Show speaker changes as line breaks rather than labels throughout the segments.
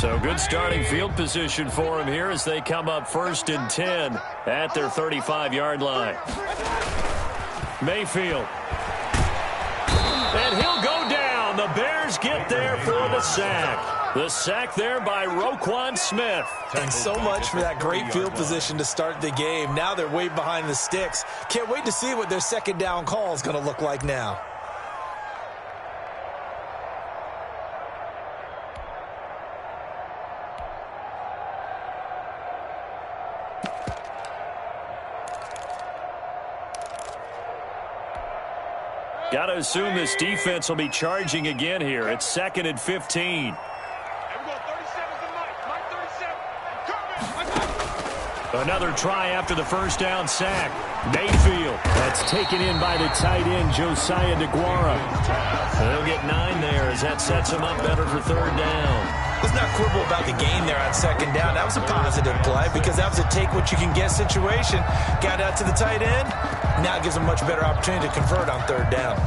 So good starting field position for him here as they come up 1st and 10 at their 35-yard line. Mayfield. And he'll go down. The Bears get there for the sack. The sack there by Roquan Smith.
And so much for that great field position to start the game. Now they're way behind the sticks. Can't wait to see what their second down call is going to look like now.
Got to assume this defense will be charging again here. It's 2nd and 15. Another try after the first down sack. Mayfield. That's taken in by the tight end, Josiah DeGuara. They'll get 9 there as that sets him up better for 3rd down.
Let's not quibble about the gain there on 2nd down. That was a positive play because that was a take-what-you-can-get situation. Got out to the tight end. Now it gives them a much better opportunity to convert on 3rd down.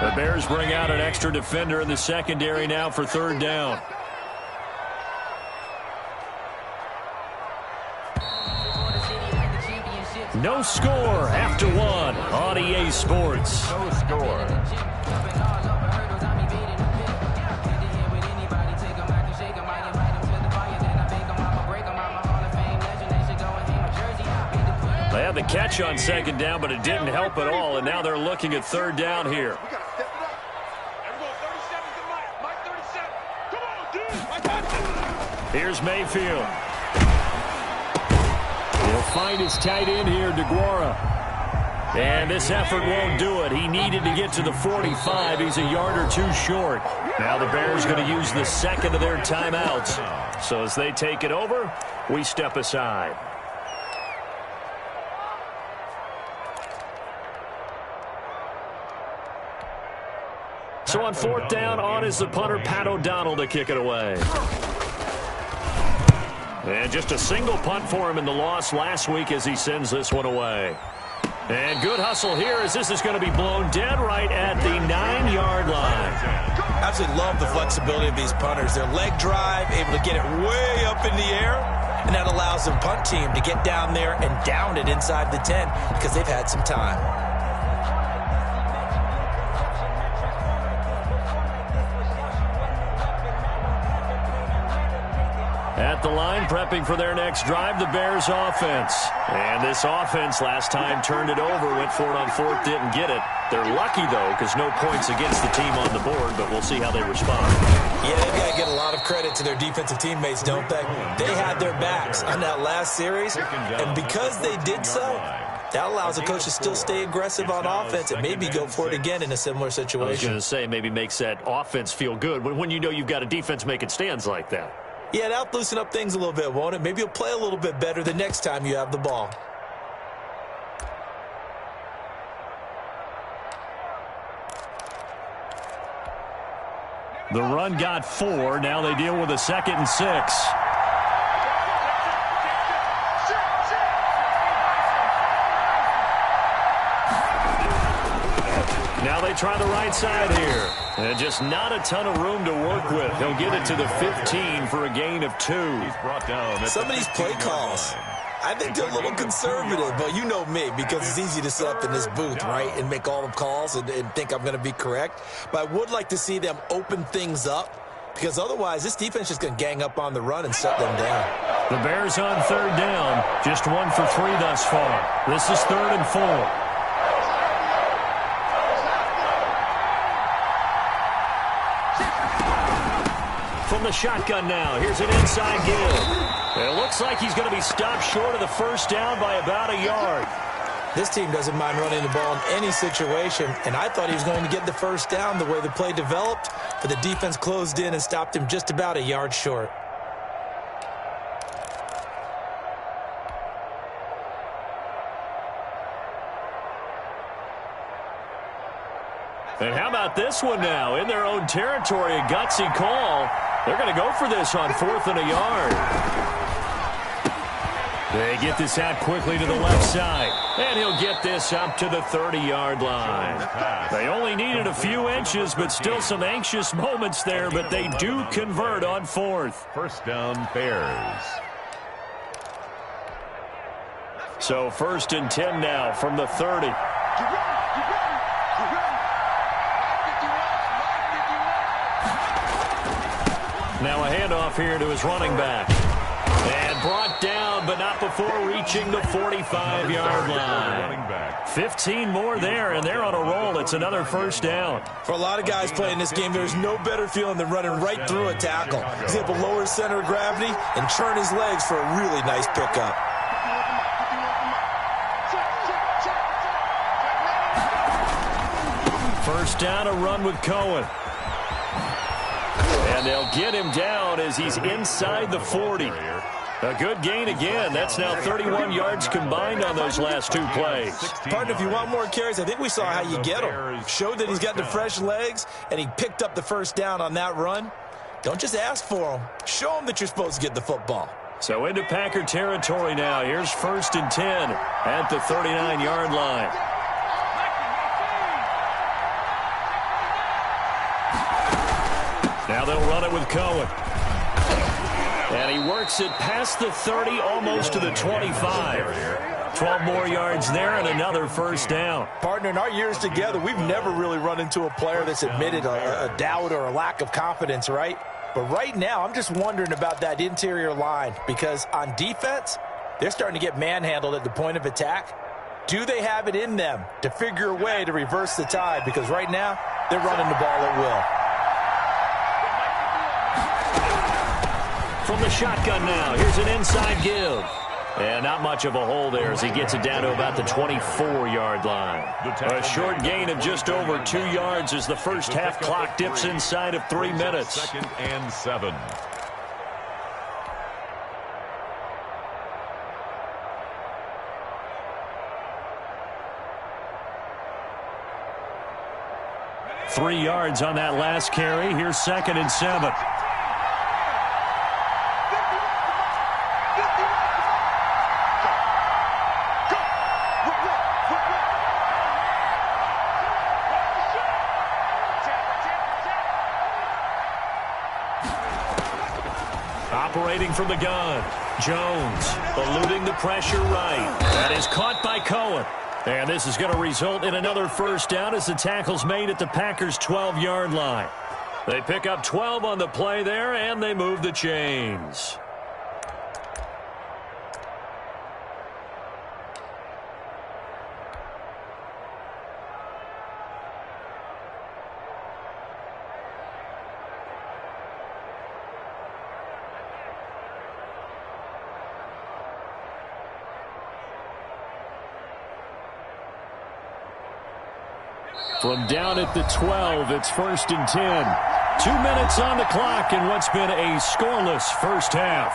The Bears bring out an extra defender in the secondary now for 3rd down. No score after 1 on EA Sports.
No score.
They had the catch on 2nd down, but it didn't help at all, and now they're looking at 3rd down here. Here's Mayfield. He'll find his tight end here, DeGuara. And this effort won't do it. He needed to get to the 45. He's a yard or 2 short. Now the Bears going to use the second of their timeouts. So as they take it over, we step aside. So on 4th down, on is the punter, Pat O'Donnell, to kick it away. And just a single punt for him in the loss last week as he sends this one away. And good hustle here as this is going to be blown dead right at the 9-yard line.
Absolutely love the flexibility of these punters. Their leg drive, able to get it way up in the air, and that allows the punt team to get down there and down it inside the 10 because they've had some time.
At the line, prepping for their next drive, the Bears offense. And this offense last time turned it over, went for it on 4th, didn't get it. They're lucky, though, because no points against the team on the board, but we'll see how they respond.
Yeah, they've got to get a lot of credit to their defensive teammates, don't they? They had their backs on that last series, and because they did so, that allows the coach to still stay aggressive on offense and maybe go for it again in a similar situation.
I was going to say, maybe makes that offense feel good when you know you've got a defense making stands like that.
Yeah, that'll loosen up things a little bit, won't it? Maybe you'll play a little bit better the next time you have the ball.
The run got 4. Now they deal with a 2nd and 6. Now they try the right side here. And just not a ton of room to work with. He'll get it to the 15 for a gain of 2.
He's brought down
some of these play calls, I think they're a little conservative, but you know me, because it's easy to sit up in this booth, right, and make all the calls and think I'm going to be correct. But I would like to see them open things up, because otherwise this defense is going to gang up on the run and shut them down.
The Bears on 3rd down, just 1 for 3 thus far. This is 3rd and 4. From the shotgun now, here's an inside give. And it looks like he's going to be stopped short of the 1st down by about a yard.
This team doesn't mind running the ball in any situation, and I thought he was going to get the 1st down the way the play developed, but the defense closed in and stopped him just about a yard short.
And how about this one now? In their own territory, a gutsy call. They're going to go for this on 4th and a yard. They get this out quickly to the left side. And he'll get this up to the 30-yard line. They only needed a few inches, but still some anxious moments there, but they do convert on fourth.
First down, Bears.
So 1st and 10 now from the 30. Now a handoff here to his running back. And brought down, but not before reaching the 45-yard line. 15 more there, and they're on a roll. It's another first down.
For a lot of guys playing this game, there's no better feeling than running right through a tackle. He's able to lower his center of gravity and turn his legs for a really nice pickup.
First down, a run with Cohen. And they'll get him down as he's inside the 40. A good gain again. That's now 31 yards combined on those last two plays.
Partner, if you want more carries, I think we saw how you get him. Showed that he's got the fresh legs, and he picked up the first down on that run. Don't just ask for him. Show him that you're supposed to get the football.
So into Packer territory now. Here's 1st and 10 at the 39-yard line. Now they'll run it with Cohen. And he works it past the 30, almost to the 25. 12 more yards there and another first down.
Partner, in our years together, we've never really run into a player that's admitted a doubt or a lack of confidence, right? But right now, I'm just wondering about that interior line because on defense, they're starting to get manhandled at the point of attack. Do they have it in them to figure a way to reverse the tide? Because right now, they're running the ball at will.
From the shotgun now, here's an inside give. And not much of a hole there as he gets it down to about the 24-yard line. A short gain of just over 2 yards as the first half clock dips inside of 3 minutes.
2nd and 7.
Three yards on that last carry. Here's 2nd and 7. Operating from the gun. Jones eluding the pressure right. That is caught by Cohen. And this is going to result in another first down as the tackle's made at the Packers' 12-yard line. They pick up 12 on the play there, and they move the chains. From down at the 12, it's 1st and 10. 2 minutes on the clock in what's been a scoreless first half.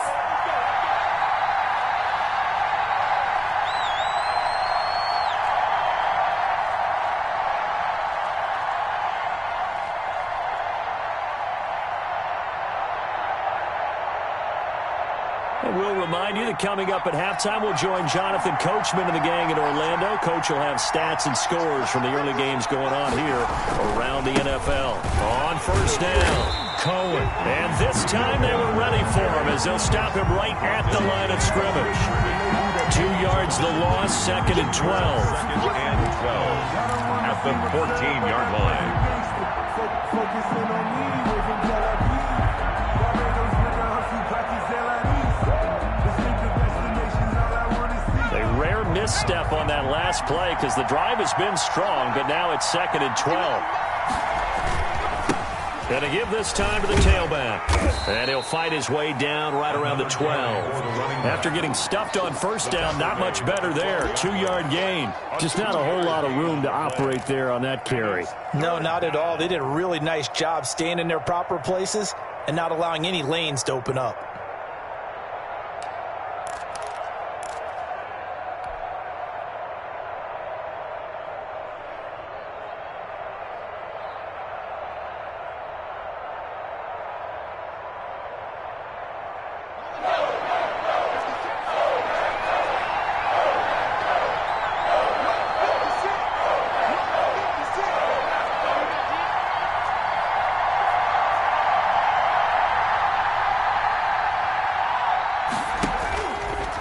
And we'll remind you that coming up at halftime, we'll join Jonathan Coachman and the gang in Orlando. Coach will have stats and scores from the early games going on here around the NFL. On first down, Cohen. And this time they were ready for him as they'll stop him right at the line of scrimmage. 2 yards the loss, 2nd and 12.
2nd and 12 at the 14-yard line.
Misstep on that last play because the drive has been strong, but now it's 2nd and 12. Going to give this time to the tailback. And he'll fight his way down right around the 12. After getting stuffed on first down, not much better there. 2-yard gain. Just not a whole lot of room to operate there on that carry.
No, not at all. They did a really nice job staying in their proper places and not allowing any lanes to open up.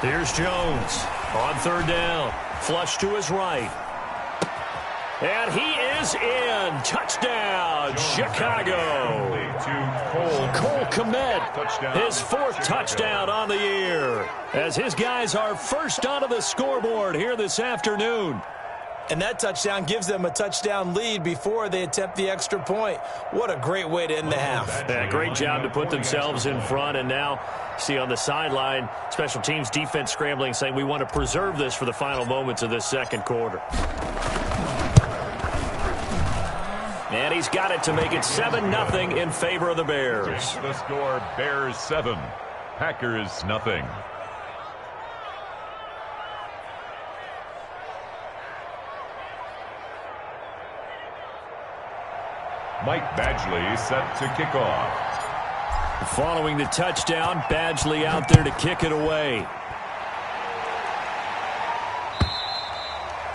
Here's Jones on third down. Flush to his right. And he is in. Touchdown, Chicago. Cole Kmet, his fourth touchdown on the year, as his guys are first onto the scoreboard here this afternoon.
And that touchdown gives them a touchdown lead before they attempt the extra point. What a great way to end the half.
Yeah, great job to put themselves in front. And now, see on the sideline, special teams defense scrambling, saying we want to preserve this for the final moments of this second quarter. And he's got it to make it 7-0 in favor of the Bears.
The score, Bears 7, Packers nothing. Mike Badgley set to kick off.
Following the touchdown, Badgley out there to kick it away.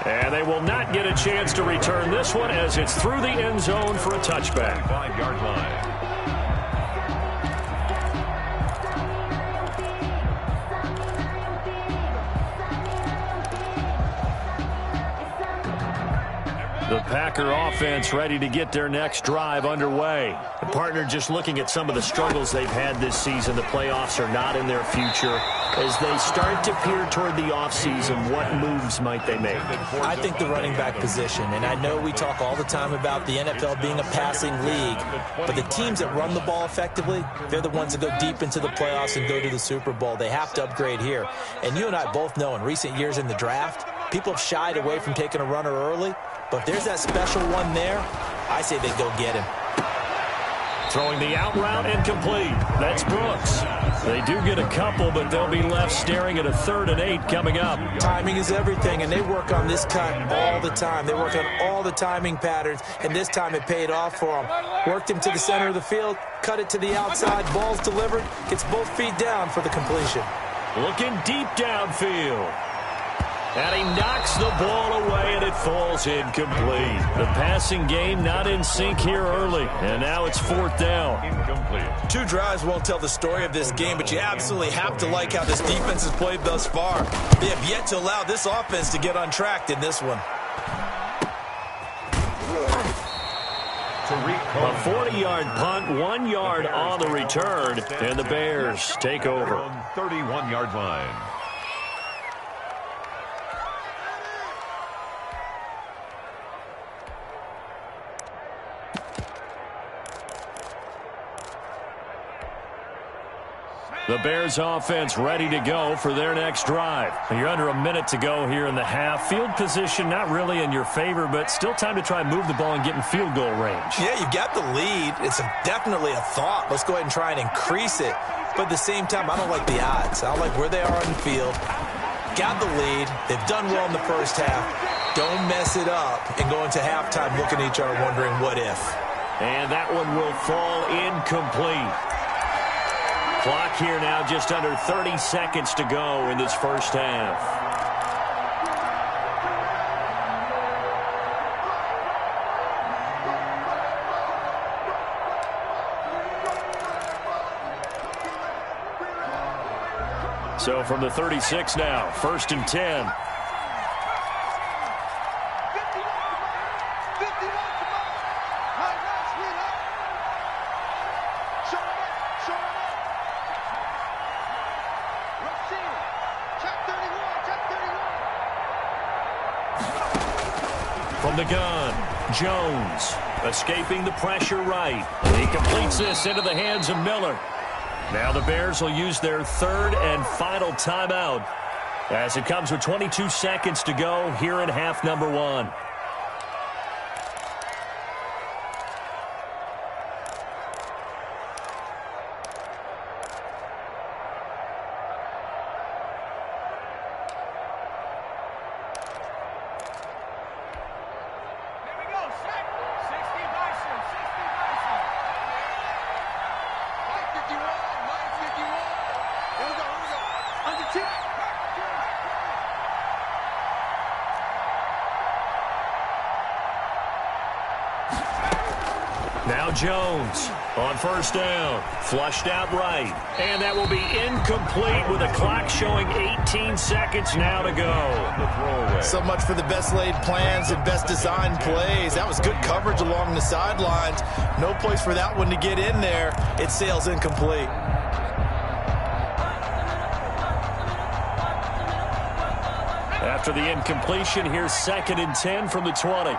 And they will not get a chance to return this one as it's through the end zone for a touchback.
5-yard line.
The Packer offense ready to get their next drive underway. The partner just looking at some of the struggles they've had this season. The playoffs are not in their future. As they start to peer toward the offseason, what moves might they make?
I think the running back position, and I know we talk all the time about the NFL being a passing league, but the teams that run the ball effectively, they're the ones that go deep into the playoffs and go to the Super Bowl. They have to upgrade here. And you and I both know in recent years in the draft, people have shied away from taking a runner early, but if there's that special one there, I say they go get him.
Throwing the out route and complete. That's Brooks. They do get a couple, but they'll be left staring at a 3rd and 8 coming up.
Timing is everything, and they work on this cut all the time. They work on all the timing patterns, and this time it paid off for them. Worked him to the center of the field, cut it to the outside, ball's delivered, gets both feet down for the completion.
Looking deep downfield. And he knocks the ball away, and it falls incomplete. The passing game not in sync here early, and now it's 4th down.
Incomplete.
2 drives won't tell the story of this game, but you absolutely have to like how this defense has played thus far. They have yet to allow this offense to get untracked in this one.
A 40-yard punt, 1 yard on the return, and the Bears take over.
31-yard line.
The Bears offense ready to go for their next drive. You're under a minute to go here in the half. Field position not really in your favor, but still time to try and move the ball and get in field goal range.
Yeah, you've got the lead. It's definitely a thought. Let's go ahead and try and increase it. But at the same time, I don't like the odds. I don't like where they are on the field. Got the lead. They've done well in the first half. Don't mess it up and go into halftime looking at each other wondering what if.
And that one will fall incomplete. Clock here now just under 30 seconds to go in this first half. So from the 36 now, 1st and 10. From the gun, Jones escaping the pressure right. He completes this into the hands of Miller. Now the Bears will use their 3rd and final timeout as it comes with 22 seconds to go here in half number 1. Now Jones On first down, flushed out right. And that will be incomplete with the clock showing 18 seconds now to go.
So much for the best laid plans and best designed plays. That was good coverage along the sidelines. No place for that one to get in there. It sails incomplete.
After the incompletion, here's 2nd and 10 from the 20.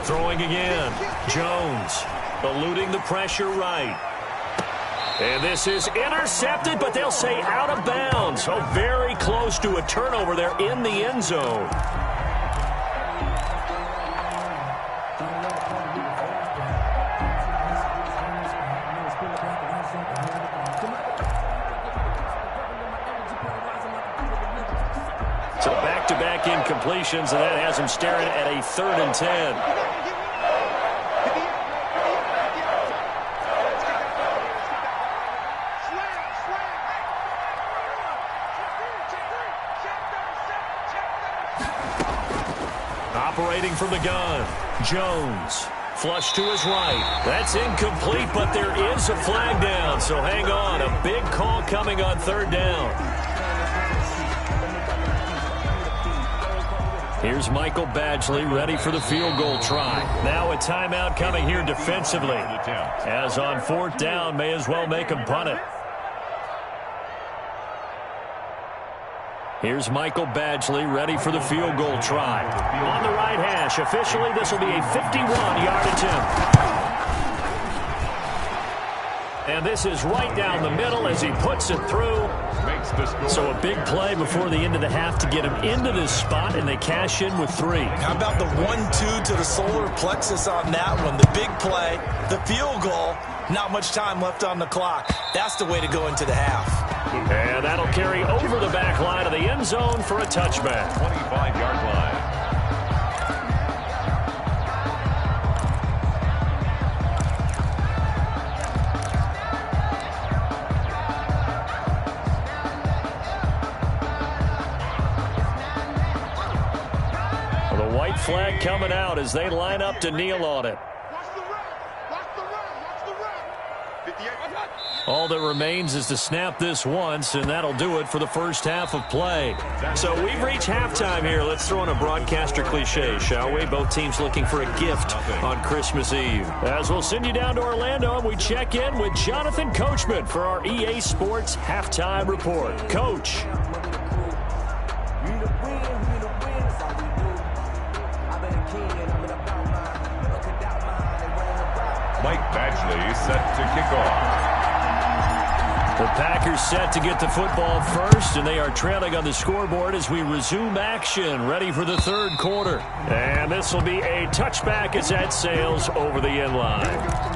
Throwing again. Jones eluding the pressure right. And this is intercepted, but they'll say out of bounds. So very close to a turnover there in the end zone. So back-to-back incompletions, and that has him staring at a 3rd and 10. Operating from the gun, Jones. Flush to his right. That's incomplete, but there is a flag down, so hang on. A big call coming on 3rd down. Here's Michael Badgley ready for the field goal try. Now a timeout coming here defensively. As on 4th down, may as well make him punt it. Here's Michael Badgley ready for the field goal try. On the right hash, officially this will be a 51-yard attempt. And this is right down the middle as he puts it through. So a big play before the end of the half to get him into this spot, and they cash in with 3.
How about the 1-2 to the solar plexus on that one? The big play, the field goal, not much time left on the clock. That's the way to go into the half.
And that'll carry over the back line of the end zone for a touchback.
25-yard line.
Flag coming out as they line up to kneel on it. All that remains is to snap this once, and that'll do it for the first half of play. So we've reached halftime here. Let's throw in a broadcaster cliche, shall we? Both teams looking for a gift on Christmas Eve. As we'll send you down to Orlando, and we check in with Jonathan Coachman for our EA Sports Halftime Report. Coach.
Mike Badgley set to kick off.
The Packers set to get the football first, and they are trailing on the scoreboard as we resume action, ready for the 3rd quarter. And this will be a touchback as that sails over the end line.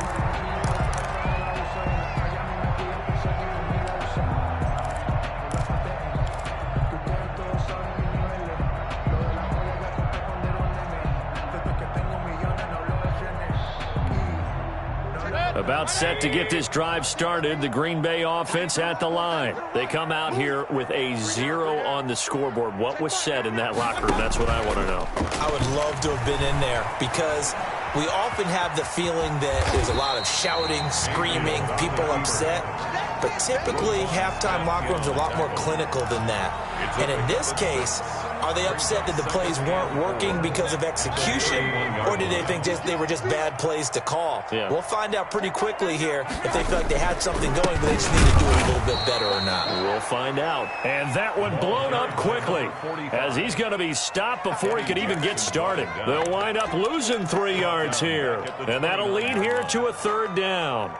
About set to get this drive started. The Green Bay offense at the line. They come out here with a 0 on the scoreboard. What was said in that locker room? That's what I want to know.
I would love to have been in there because we often have the feeling that there's a lot of shouting, screaming, people upset. But typically, halftime locker rooms are a lot more clinical than that. And in this case, are they upset that the plays weren't working because of execution, or did they think they were just bad plays to call?
Yeah.
We'll find out pretty quickly here if they feel like they had something going, but they just need to do it a little bit better or not.
We'll find out. And that one blown up quickly as he's going to be stopped before he could even get started. They'll wind up losing 3 yards here, and that'll lead here to a 3rd down.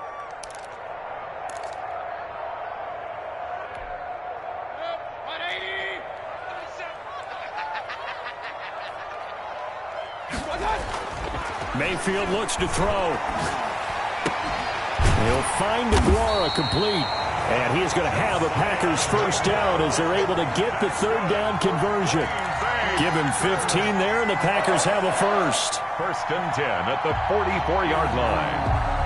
Mayfield looks to throw. He'll find DeGuara complete. And he is going to have a Packers first down as they're able to get the 3rd down conversion. Give him 15 there, and the Packers have a first.
1st and 10 at the 44-yard line.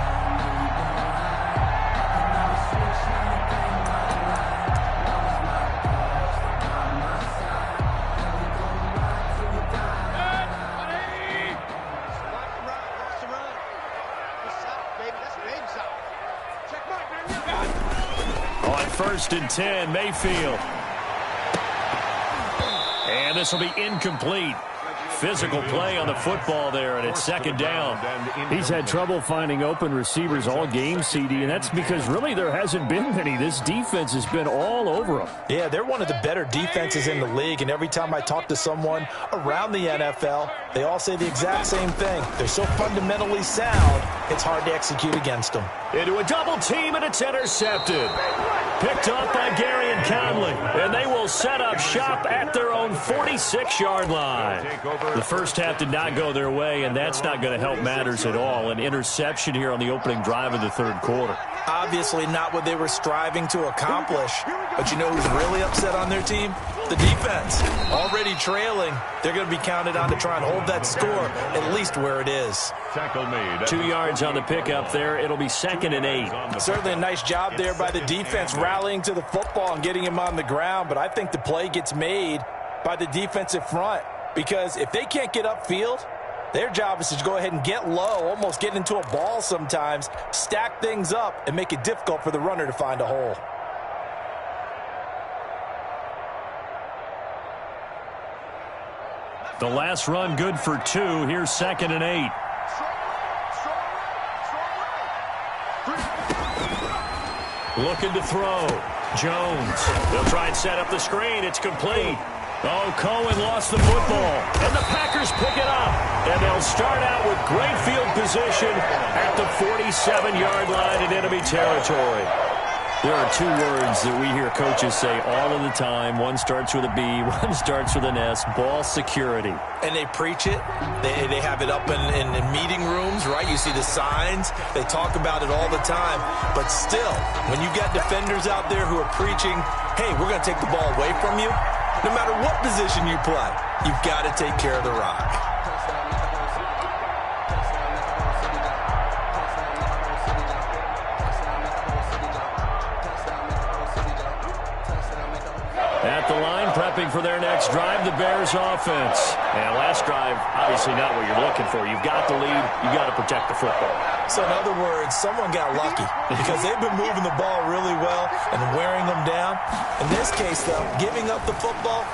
first and 10, Mayfield. And this will be incomplete. Physical play on the football there, and it's second down.
He's had trouble finding open receivers all game, CD, and that's because really there hasn't been many. This defense has been all over them.
Yeah, they're one of the better defenses in the league, and every time I talk to someone around the NFL, they all say the exact same thing. They're so fundamentally sound, it's hard to execute against them.
Into a double team, and it's intercepted. Picked up by Gary and Conley, and they will set up shop at their own 46-yard line. The first half did not go their way, and that's not going to help matters at all. An interception here on the opening drive of the third quarter.
Obviously not what they were striving to accomplish. But you know who's really upset on their team? The defense. Already trailing, they're going to be counted on to try and hold that score at least where it is.
Tackle made.
2 yards on the pickup there. It'll be 2nd and 8.
Certainly a nice job there by the defense rallying to the football and getting him on the ground. But I think the play gets made by the defensive front. Because if they can't get upfield, their job is to go ahead and get low, almost get into a ball sometimes, stack things up, and make it difficult for the runner to find a hole.
The last run good for 2. Here's 2nd and 8. Looking to throw. Jones. They'll try and set up the screen. It's complete. Oh, Cohen lost the football. And the Packers pick it up. And they'll start out with great field position at the 47-yard line in enemy territory. There are 2 words that we hear coaches say all of the time. One starts with a B, one starts with an S. Ball security.
And they preach it. They have it up in meeting rooms, right? You see the signs. They talk about it all the time. But still, when you got defenders out there who are preaching, hey, we're going to take the ball away from you, no matter what position you play, you've got to take care of the rock.
At the line, prepping for their next drive, the Bears offense. And last drive, obviously not what you're looking for. You've got the lead. You've got to protect the football.
So in other words, someone got lucky because they've been moving the ball really well and wearing them down. In this case, though, giving up the football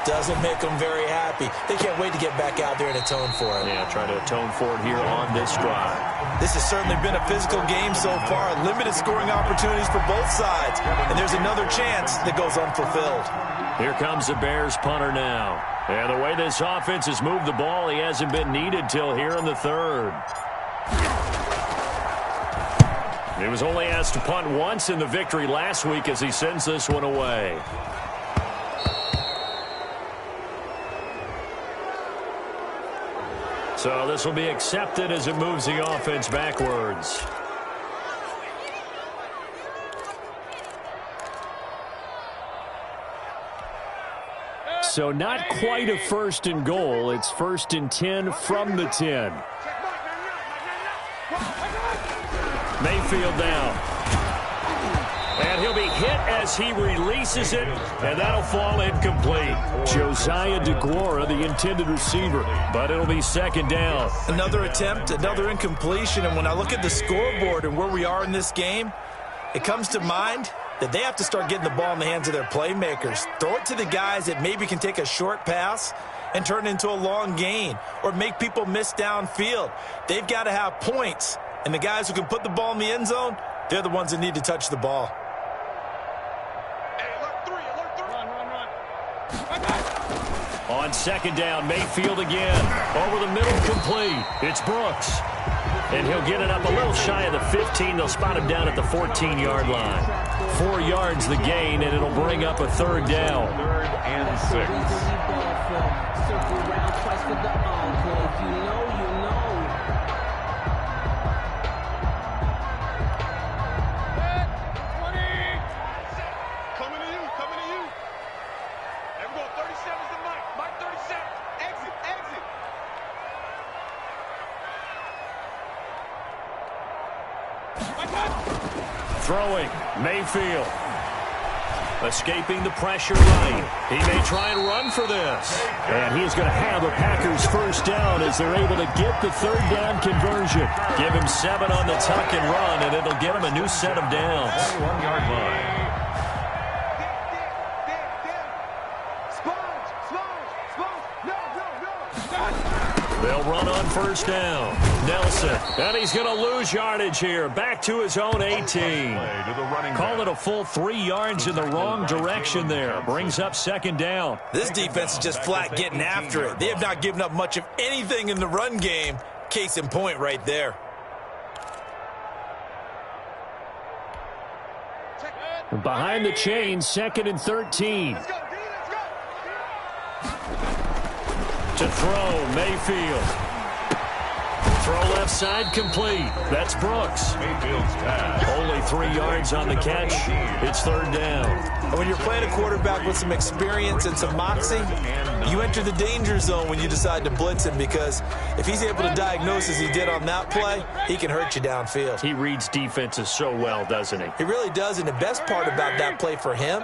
doesn't make them very happy. They can't wait to get back out there and atone for it.
Yeah, try to atone for it here on this drive.
This has certainly been a physical game so far. Limited scoring opportunities for both sides. And there's another chance that goes unfulfilled.
Here comes the Bears punter now. And the way this offense has moved the ball, he hasn't been needed till here in the third. He was only asked to punt once in the victory last week as he sends this one away. So this will be accepted as it moves the offense backwards. So not quite a 1st and goal. It's 1st and 10 from the 10. Mayfield down. And he'll be hit as he releases it, and that'll fall incomplete. Josiah DeGuara, the intended receiver, but it'll be 2nd down.
Another attempt, another incompletion, and when I look at the scoreboard and where we are in this game, it comes to mind that they have to start getting the ball in the hands of their playmakers. Throw it to the guys that maybe can take a short pass and turn it into a long gain or make people miss downfield. They've got to have points, and the guys who can put the ball in the end zone, they're the ones that need to touch the ball.
On 2nd down, Mayfield again. Over the middle, complete. It's Brooks. And he'll get it up a little shy of the 15. They'll spot him down at the 14-yard line. 4 yards the gain, and it'll bring up a 3rd down.
3rd and 6.
Circle around twice for the encore. You know.
Throwing, Mayfield. Escaping the pressure right. He may try and run for this. And he's going to have a Packers 1st down as they're able to get the 3rd down conversion. Give him 7 on the tuck and run, and it'll get him a new set of downs.
1-yard line.
on first down. Nelson, and he's going to lose yardage here. Back to his own 18. Call it a full 3 yards in the wrong direction there. Brings up second down.
This defense is just flat getting after it. They have not given up much of anything in the run game. Case in point right there.
Behind the chains, 2nd and 13. To throw, Mayfield. Throw left side complete. That's Brooks.
Mayfield's pass.
Only 3 yards on the catch. It's third down.
When you're playing a quarterback with some experience and some moxie, you enter the danger zone when you decide to blitz him, because if he's able to diagnose as he did on that play, he can hurt you downfield.
He reads defenses so well, doesn't he?
He really does, and the best part about that play for him,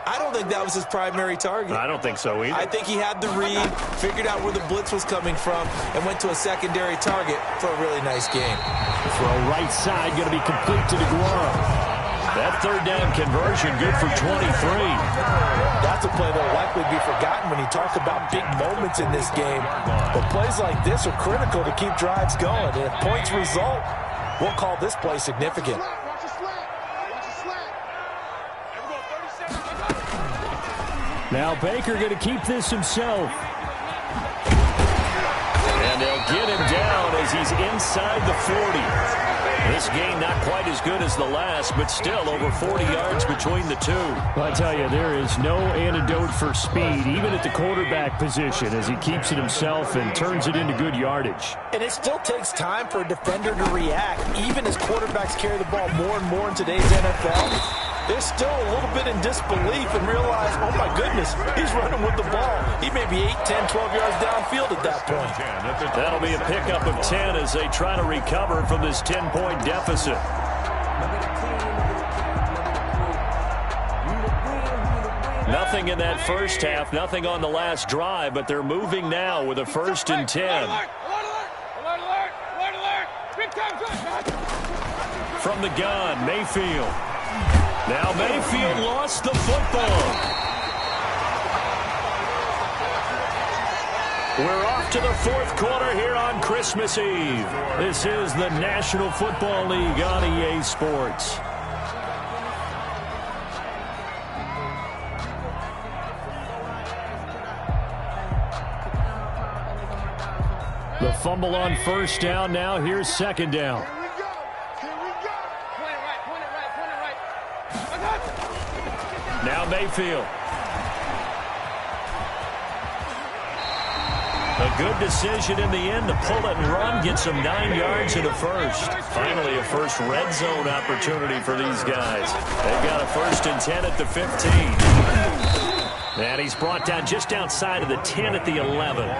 I don't think that was his primary target.
I don't think so either.
I think he had the read, figured out where the blitz was coming from, and went to a secondary target for a really nice game.
Throw right side, going to be complete to DeGuara.
That third down conversion good for 23.
That's a play that will likely be forgotten when you talk about big moments in this game. But plays like this are critical to keep drives going. And if points result, we'll call this play significant.
Now Baker going to keep this himself.
And they'll get him down as he's inside the 40. This game not quite as good as the last, but still over 40 yards between the two.
Well, I tell you, there is no antidote for speed, even at the quarterback position, as he keeps it himself and turns it into good yardage.
And it still takes time for a defender to react, even as quarterbacks carry the ball more and more in today's NFL. They're still a little bit in disbelief and realize, oh my goodness, he's running with the ball. He may be 8, 10, 12 yards downfield at that point.
That'll be a pickup of 10 as they try to recover from this 10-point deficit. Nothing in that first half, nothing on the last drive, but they're moving now with a 1st and 10. From the gun, Mayfield. Now Mayfield lost the football. We're off to the 4th quarter here on Christmas Eve. This is the National Football League on EA Sports.
The fumble on first down now. Here's second down.
Now Mayfield. A good decision in the end to pull it and run, get some 9 yards and a first. Finally, a first red zone opportunity for these guys. They've got a 1st and 10 at the 15. And he's brought down just outside of the 10 at the 11.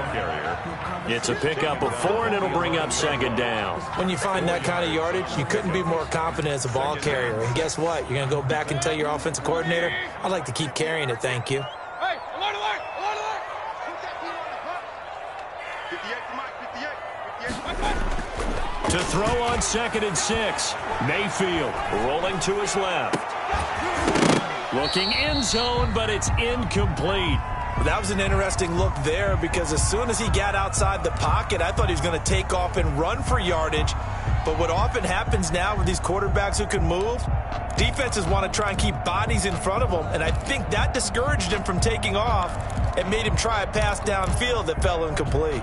It's a pickup of 4, and it'll bring up second down.
When you find that kind of yardage, you couldn't be more confident as a ball carrier. And guess what? You're going to go back and tell your offensive coordinator, I'd like to keep carrying it, thank you.
Hey, alert, alert, alert, alert. 58.
To throw on 2nd and 6. Mayfield rolling to his left. Looking end zone, but it's incomplete.
That was an interesting look there, because as soon as he got outside the pocket, I thought he was going to take off and run for yardage. But what often happens now with these quarterbacks who can move, defenses want to try and keep bodies in front of them, and I think that discouraged him from taking off and made him try a pass downfield that fell incomplete.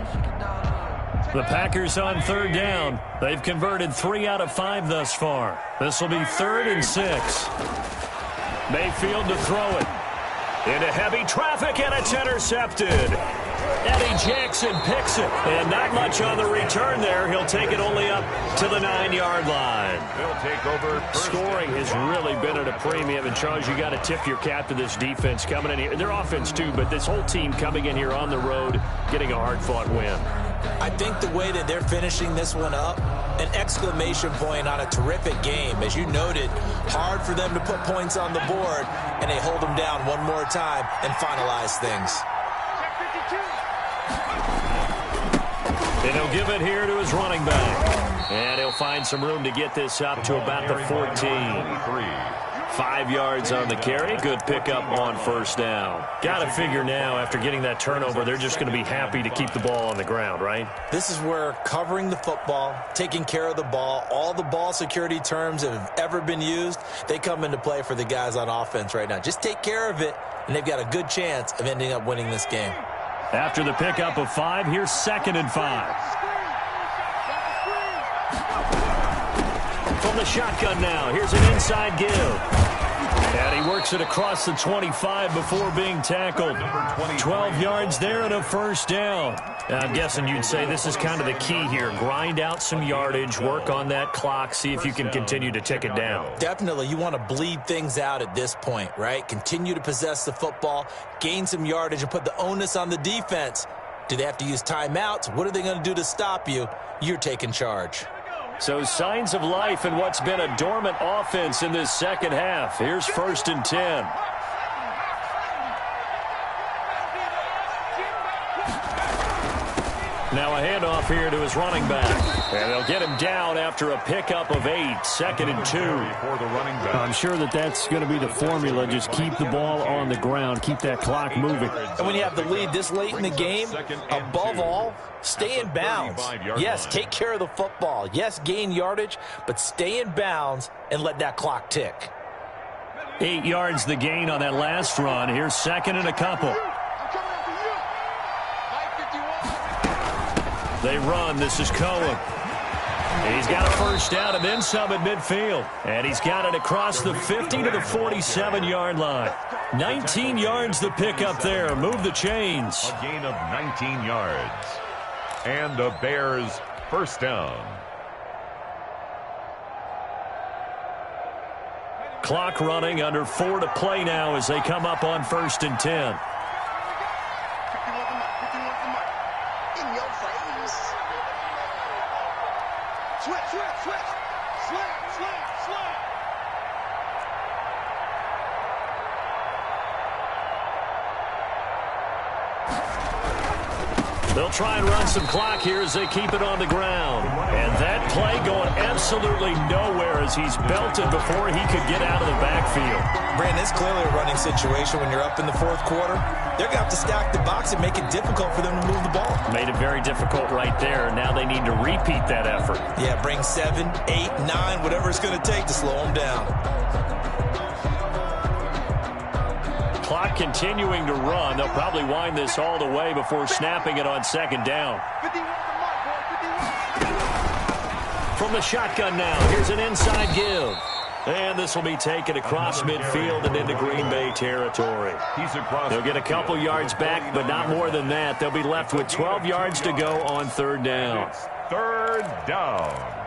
The Packers on 3rd down. They've converted 3 out of 5 thus far. This will be 3rd and 6. Mayfield to throw it. Into heavy traffic, and it's intercepted. Eddie Jackson picks it, and not much on the return there. He'll take it only up to the 9-yard line.
They'll take over.
Scoring has really been at a premium, and Charles, you got to tip your cap to this defense coming in here. Their offense too, but this whole team coming in here on the road, getting a hard-fought win.
I think the way that they're finishing this one up, an exclamation point on a terrific game. As you noted, hard for them to put points on the board, and they hold them down one more time and finalize things.
And he'll give it here to his running back. And he'll find some room to get this up to about the 14. 5 yards on the carry. Good pickup on first down. Got to figure now, after getting that turnover, they're just going to be happy to keep the ball on the ground, right?
This is where covering the football, taking care of the ball, all the ball security terms that have ever been used, they come into play for the guys on offense right now. Just take care of it, and they've got a good chance of ending up winning this game.
After the pickup of 5, here's 2nd and 5.
From the shotgun now, here's an inside give. And he works it across the 25 before being tackled. 12 yards there and a first down. I'm guessing you'd say this is kind of the key here. Grind out some yardage, work on that clock, see if you can continue to tick it down.
Definitely. You want to bleed things out at this point, right? Continue to possess the football, gain some yardage, and put the onus on the defense. Do they have to use timeouts? What are they going to do to stop you? You're taking charge.
So signs of life in what's been a dormant offense in this second half. Here's 1st and 10. Now a handoff here to his running back. And they'll get him down after a pickup of 8. 2nd and 2.
I'm sure that's going to be the formula. Just keep the ball on the ground. Keep that clock moving.
And when you have the lead this late in the game, above all, stay in bounds. Yes, take care of the football. Yes, gain yardage, but stay in bounds and let that clock tick.
8 yards the gain on that last run. Here's 2nd and a couple.
They run. This is Cohen. He's got a first down and then some at midfield. And he's got it across the 50 to the 47-yard line. 19 yards the pickup there. Move the chains.
A gain of 19 yards. And the Bears first down.
Clock running, under 4 to play now as they come up on 1st and 10. They'll try and run some clock here as they keep it on the ground. And that play going absolutely nowhere as he's belted before he could get out of the backfield.
Brandon, it's clearly a running situation when you're up in the 4th quarter. They're going to have to stack the box and make it difficult for them to move the ball.
Made it very difficult right there. Now they need to repeat that effort.
Yeah, bring 7, 8, 9, whatever it's going to take to slow them down.
Clock continuing to run. They'll probably wind this all the way before snapping it on 2nd down. From the shotgun now, here's an inside give. And this will be taken across midfield and into Green Bay territory. They'll get a couple yards back, but not more than that. They'll be left with 12 yards to go on 3rd down.
3rd down.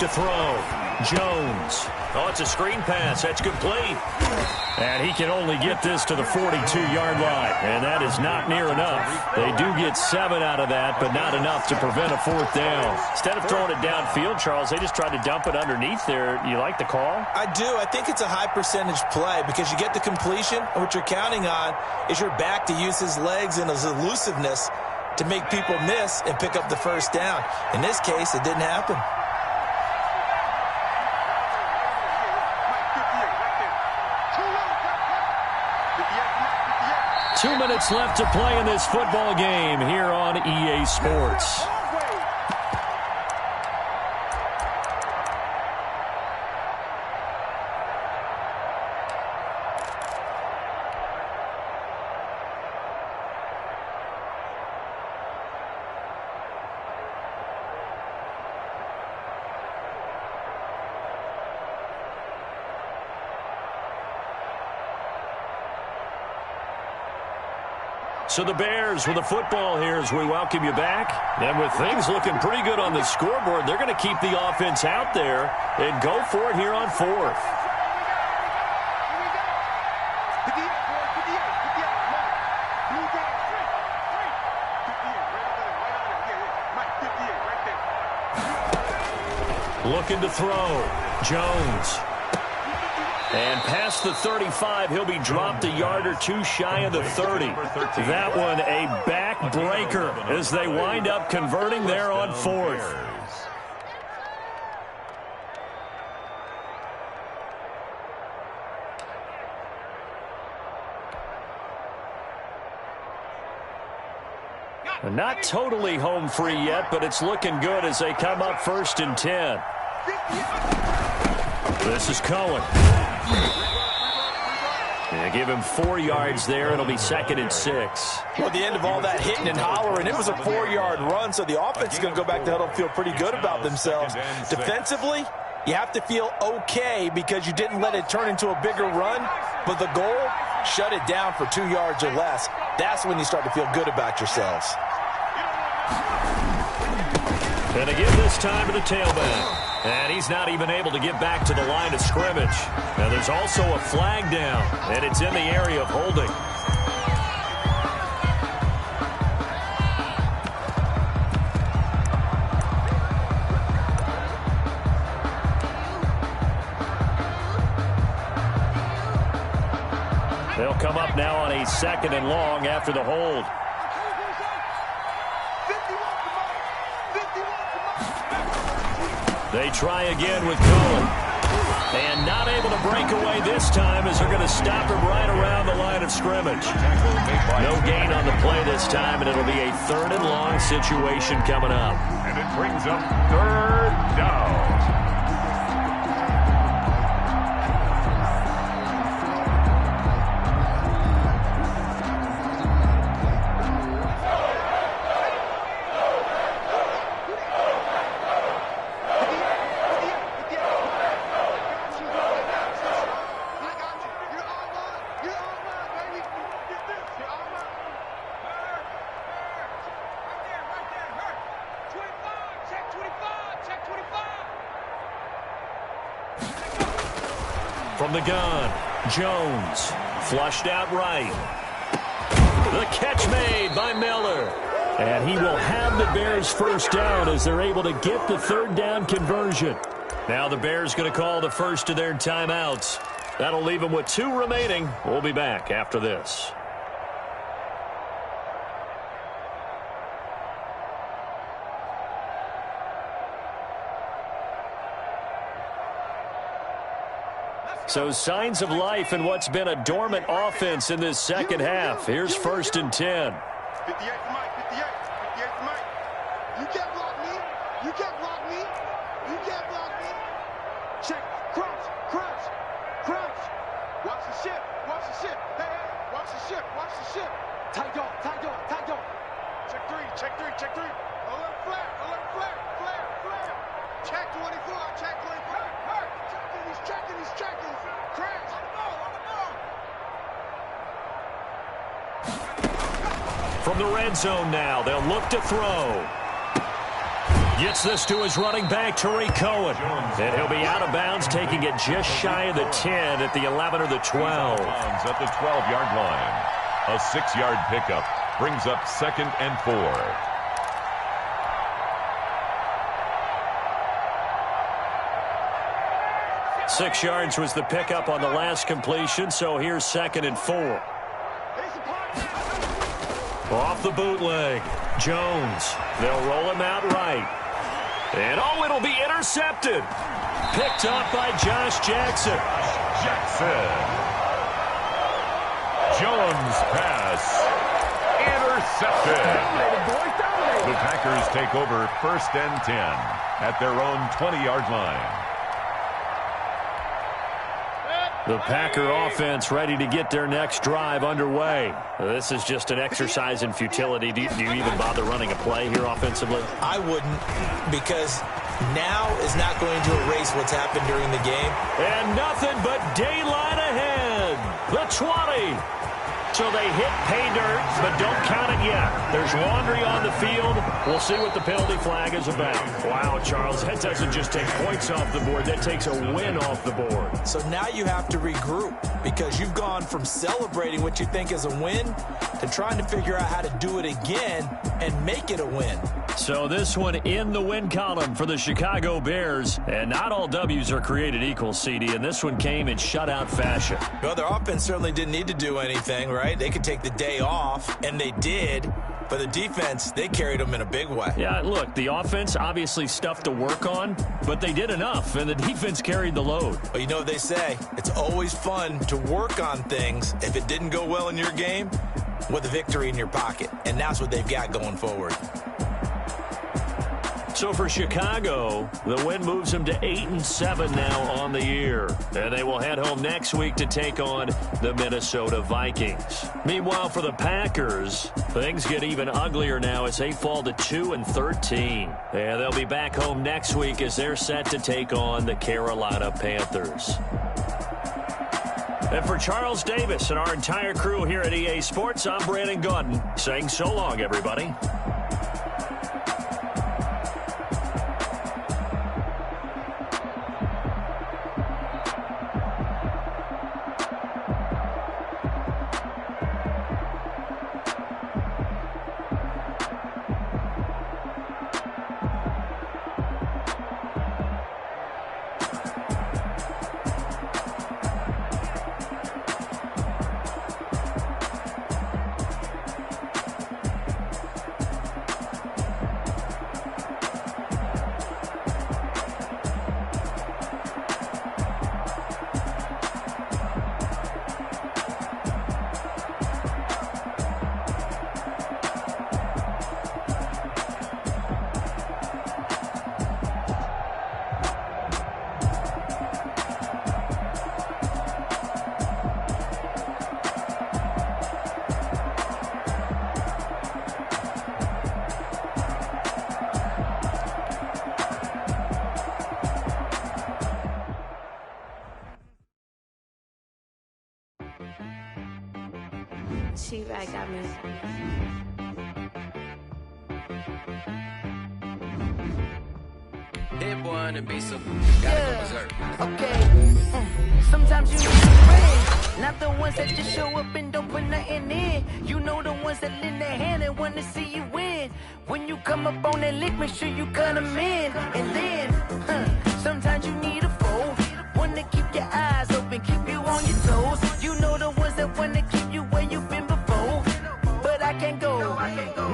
To throw. Jones. Oh, it's a screen pass. That's complete. And he can only get this to the 42-yard line. And that is not near enough. They do get 7 out of that, but not enough to prevent a 4th down. Instead of throwing it downfield, Charles, they just tried to dump it underneath there. You like the call?
I do. I think it's a high percentage play because you get the completion, and what you're counting on is your back to use his legs and his elusiveness to make people miss and pick up the first down. In this case, it didn't happen.
2 minutes left to play in this football game here on EA Sports. So the Bears with the football here as we welcome you back. And with things looking pretty good on the scoreboard, they're going to keep the offense out there and go for it here on 4th. Looking to throw. Jones. And past the 35, he'll be dropped a yard or two shy of the 30. That one a backbreaker as they wind up converting there on fourth. Not totally home free yet, but it's looking good as they come up 1st and 10. This is Cohen. They give him 4 yards there. It'll be 2nd and 6.
Well, at the end of all that hitting and hollering, it was a 4-yard run, so the offense is going to go back to huddle and feel pretty good about themselves. Defensively, you have to feel okay because you didn't let it turn into a bigger run, but the goal, shut it down for 2 yards or less. That's when you start to feel good about yourselves.
And they give this time to the tailback. And he's not even able to get back to the line of scrimmage. Now there's also a flag down, and it's in the area of holding. They'll come up now on a 2nd and long after the hold. They try again with Cohen. And not able to break away this time as they're going to stop him right around the line of scrimmage. No gain on the play this time, and it'll be a 3rd and long situation coming up.
And it brings up 3rd down.
From the gun, Jones, flushed out right. The catch made by Miller. And he will have the Bears 1st down as they're able to get the 3rd down conversion. Now the Bears going to call the first of their timeouts. That'll leave them with 2 remaining. We'll be back after this. So signs of life in what's been a dormant offense in this 2nd half. Here's 1st and 10.
58 to Mike, 58 to Mike. You can't block me. You can't block me. You can't block me. Check. Crouch. Crouch. Crouch. Watch the ship. Watch the ship. Hey, hey. Watch the ship. Watch the ship. Tight dog. Tight dog. Tight dog. Check 3. Check 3. Check 3. Alert flare. Alert flare. Flare. Flare. Check 24. Check 24. Hurt. Checking. He's checking. He's checking. Crash. On the ball. On the ball.
From the red zone now, they'll look to throw. Gets this to his running back, Tariq Cohen. And he'll be out of bounds, taking it just shy of the 10 at the 11 or the 12.
At the 12-yard line. A 6-yard pickup brings up 2nd and 4.
Six yards was the pickup on the last completion, so here's 2nd and 4. Off the bootleg, Jones. They'll roll him out right. And, oh, it'll be intercepted. Picked up by Josh Jackson.
Jackson. Jones pass. Intercepted. The Packers take over 1st and 10 at their own 20-yard line.
The Packer offense ready to get their next drive underway. This is just an exercise in futility. Do you even bother running a play here offensively?
I wouldn't, because now is not going to erase what's happened during the game.
And nothing but daylight ahead. The 20. So they hit pay dirt, but don't count it yet. There's laundry on the field. We'll see what the penalty flag is about. Wow, Charles, that doesn't just take points off the board. That takes a win off the board.
So now you have to regroup because you've gone from celebrating what you think is a win to trying to figure out how to do it again and make it a win.
So this one in the win column for the Chicago Bears. And not all W's are created equal, CD, and this one came in shutout fashion.
Well, their offense certainly didn't need to do anything, right? They could take the day off, and they did. But the defense, they carried them in a big way.
Yeah, look, the offense, obviously stuff to work on, but they did enough, and the defense carried the load.
But you know what they say, it's always fun to work on things if it didn't go well in your game with a victory in your pocket. And that's what they've got going forward.
So for Chicago, the win moves them to 8-7 now on the year. And they will head home next week to take on the Minnesota Vikings. Meanwhile, for the Packers, things get even uglier now as they fall to 2-13. And they'll be back home next week as they're set to take on the Carolina Panthers. And for Charles Davis and our entire crew here at EA Sports, I'm Brandon Gaudin saying so long, everybody.
T-Rag got me.
Hit boy on the beat, so gotta go berserk.
Okay. Sometimes you need friends, not the ones that just show up and don't put nothing in. You know the ones that lend their hand and want to see you win. When you come up on that lick, make sure you cut them in. And then, sometimes you need a foe, one to keep your eyes open, keep you on your toes. You know the ones that want to keep you where you've been before. But I can't go,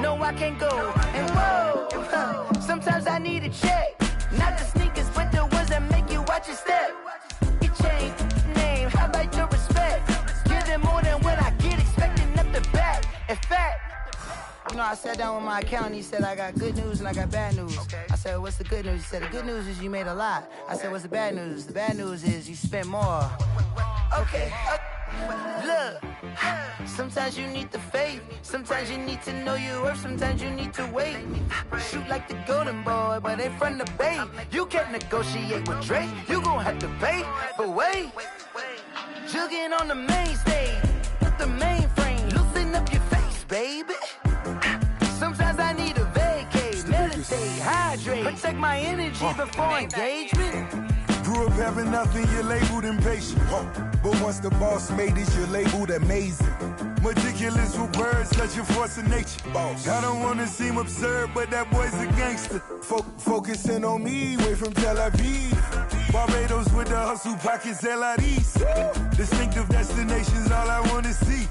no I can't go. And whoa, sometimes I need a check. Not the sneakers, but the ones that make you watch your step. Your chain, name, how about your respect? Give them more than what I get, expecting up the back. In fact, you know, I sat down with my accountant, he said I got good news and I got bad news. I said, what's the good news? He said, the good news is you made a lot. I said, what's the bad news? The bad news is you spent more. Okay. Look, sometimes you need the faith, sometimes you need to know your worth, sometimes you need to wait. Shoot like the golden boy, but they from the bay. You can't negotiate with Drake, you gon' have to pay. But wait, jugging on the main stage, with the mainframe, loosen up your face, baby. Sometimes I need a vacate, meditate, hydrate, protect my energy before engagement.
Grew up having nothing, you're labeled impatient. But once the boss made it, you're labeled amazing. Meticulous with words, such a force of nature. I don't want to seem absurd, but that boy's a gangster. Focusing on me, way from Tel Aviv. Barbados with the hustle pockets, LIDs. Distinctive destinations, all I want to see.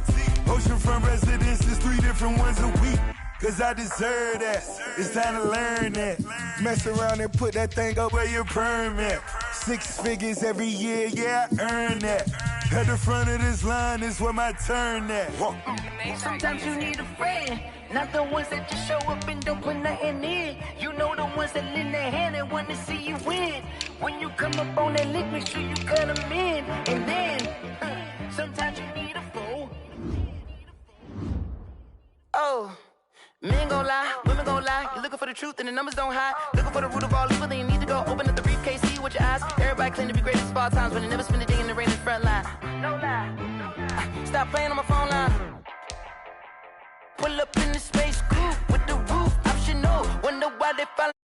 Oceanfront residences, 3 different ones a week. Cause I deserve that, it's time to learn that. Mess around and put that thing up where your permit. 6 figures every year, yeah, I earn that. At the front of this line is where my turn at.
Sometimes you need a friend, not the ones that just show up and don't put nothing in. You know the ones that lend their hand and want to see you win. When you come up on that lick, make sure you cut them in. And then, sometimes you need a fool. Oh. Men gon' lie, women gon' lie. You're looking for the truth and the numbers don't hide. Looking for the root of all evil, then you need to go open up the briefcase, see with your eyes. Everybody claim to be greatest of all times, but they never spend a day in the rain in the front line. No lie. Stop playing on my phone line. Pull up in the space coupe with the roof optional. Wonder why they follow.